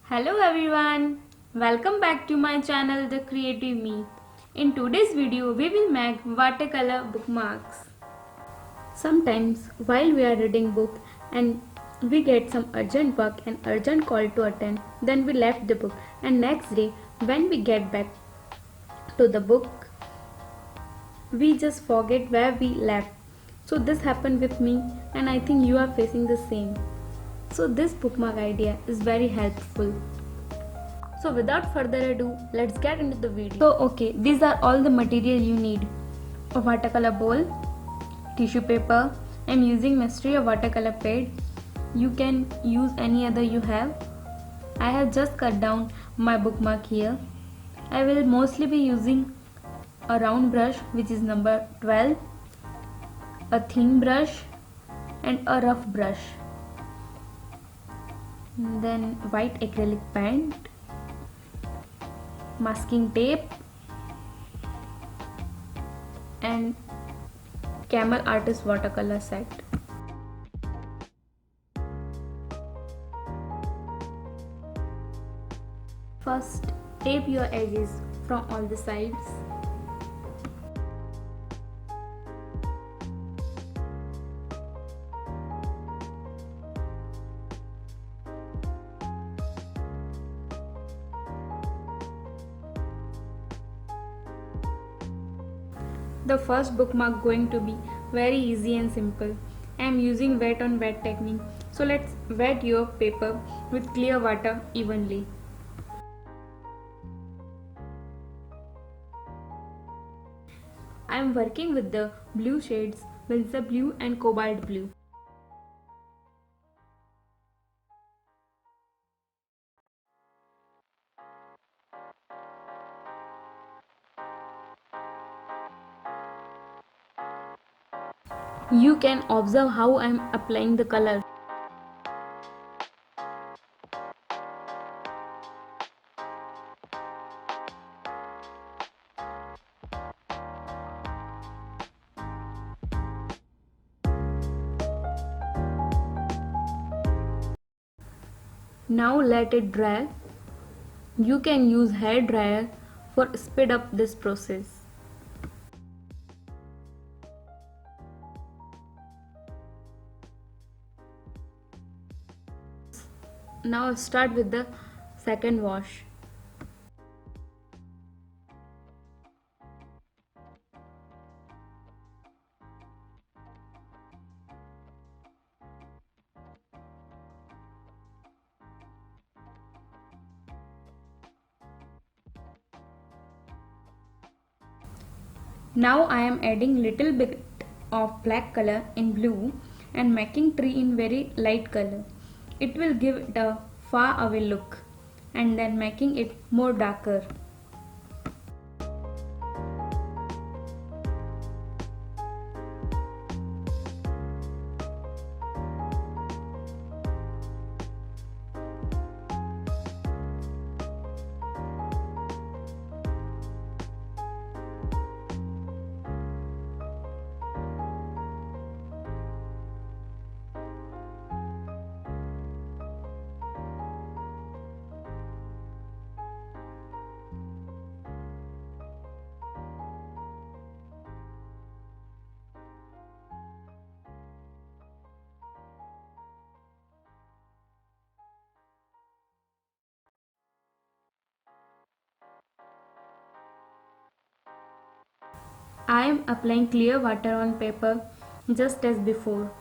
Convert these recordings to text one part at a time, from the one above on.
Hello everyone, welcome back to my channel The Creative Me. In today's video we will make watercolor bookmarks. Sometimes while we are reading book and we get some urgent work and urgent call to attend, then we left the book and next day when we get back to the book we just forget where we left. So this happened with me and I think you are facing the same. So this bookmark idea is very helpful. So without further ado, let's get into the video. So okay, these are all the material you need. A watercolor bowl, tissue paper. I'm using Mystery a watercolor pad. You can use any other you have. I have just cut down my bookmark here. I will mostly be using a round brush which is number 12, a thin brush and a rough brush. Then white acrylic paint, masking tape and Camel Artist watercolor set. First, tape your edges from all the sides. The first bookmark going to be very easy and simple. I am using wet on wet technique. So let's wet your paper with clear water evenly. I am working with the blue shades, Windsor blue and cobalt blue. You can observe how I am applying the color. Now let it dry. You can use hair dryer for speed up this process. Now start with the second wash. Now I am adding little bit of black color in blue and making tree in very light color. It will give it a far away look and then making it more darker. I am applying clear water on paper just as before.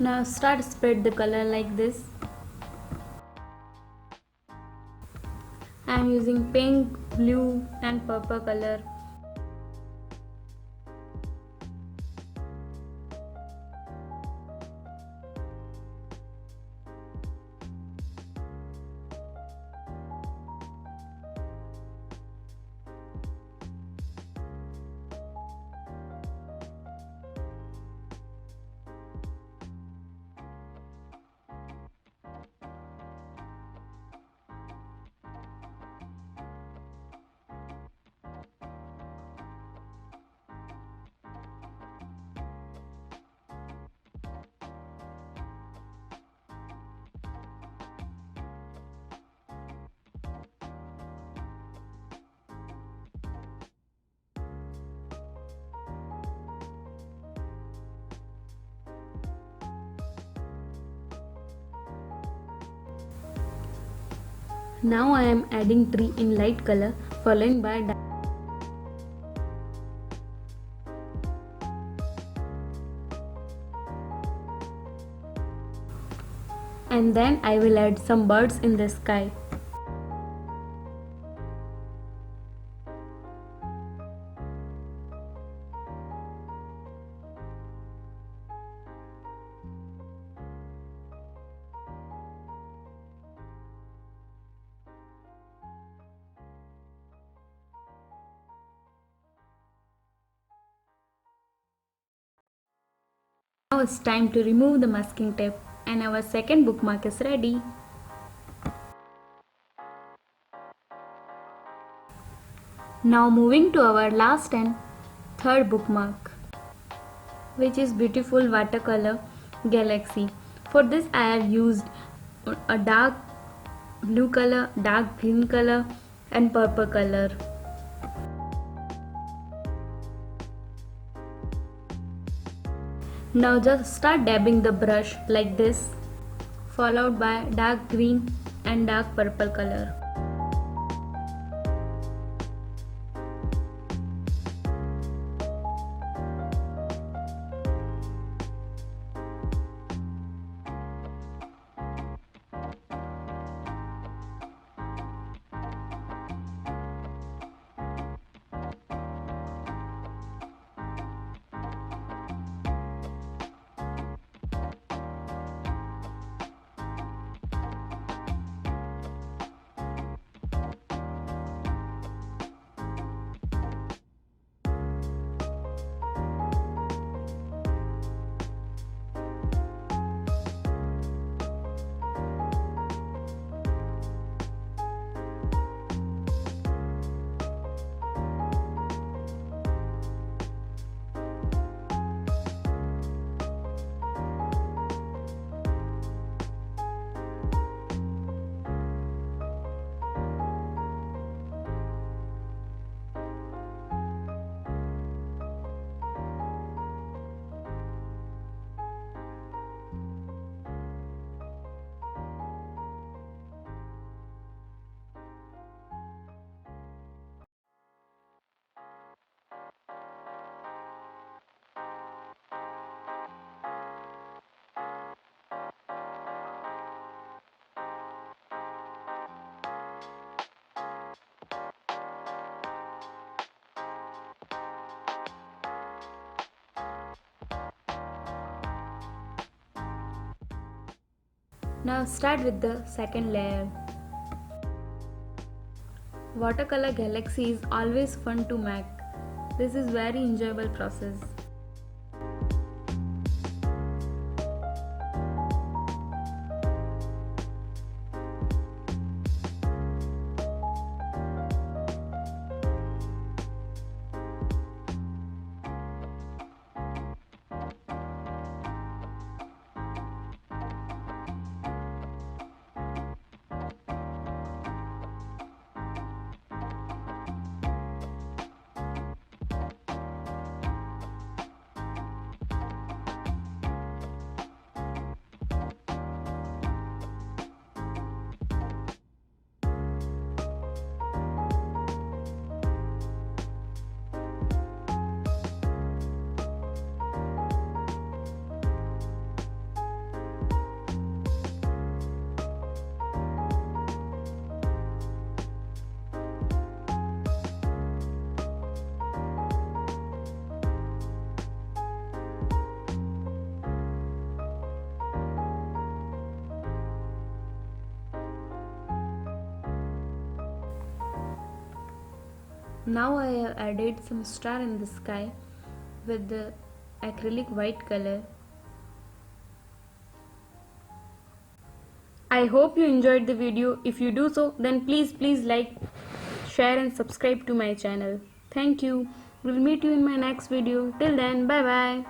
Now start spread the color like this. I am using pink, blue and purple color. Now I am adding tree in light color following by dark. And then I will add some birds in the sky. Now it's time to remove the masking tape and our second bookmark is ready. Now moving to our last and third bookmark, which is beautiful watercolor galaxy. For this I have used a dark blue color, dark green color and purple color. Now just start dabbing the brush like this, followed by dark green and dark purple color. Now start with the second layer. Watercolor galaxy is always fun to make. This is very enjoyable process. Now I have added some star in the sky with the acrylic white color. I hope you enjoyed the video. If you do so, then please like, share and subscribe to my channel. Thank you. We'll meet you in my next video. Till then, bye bye.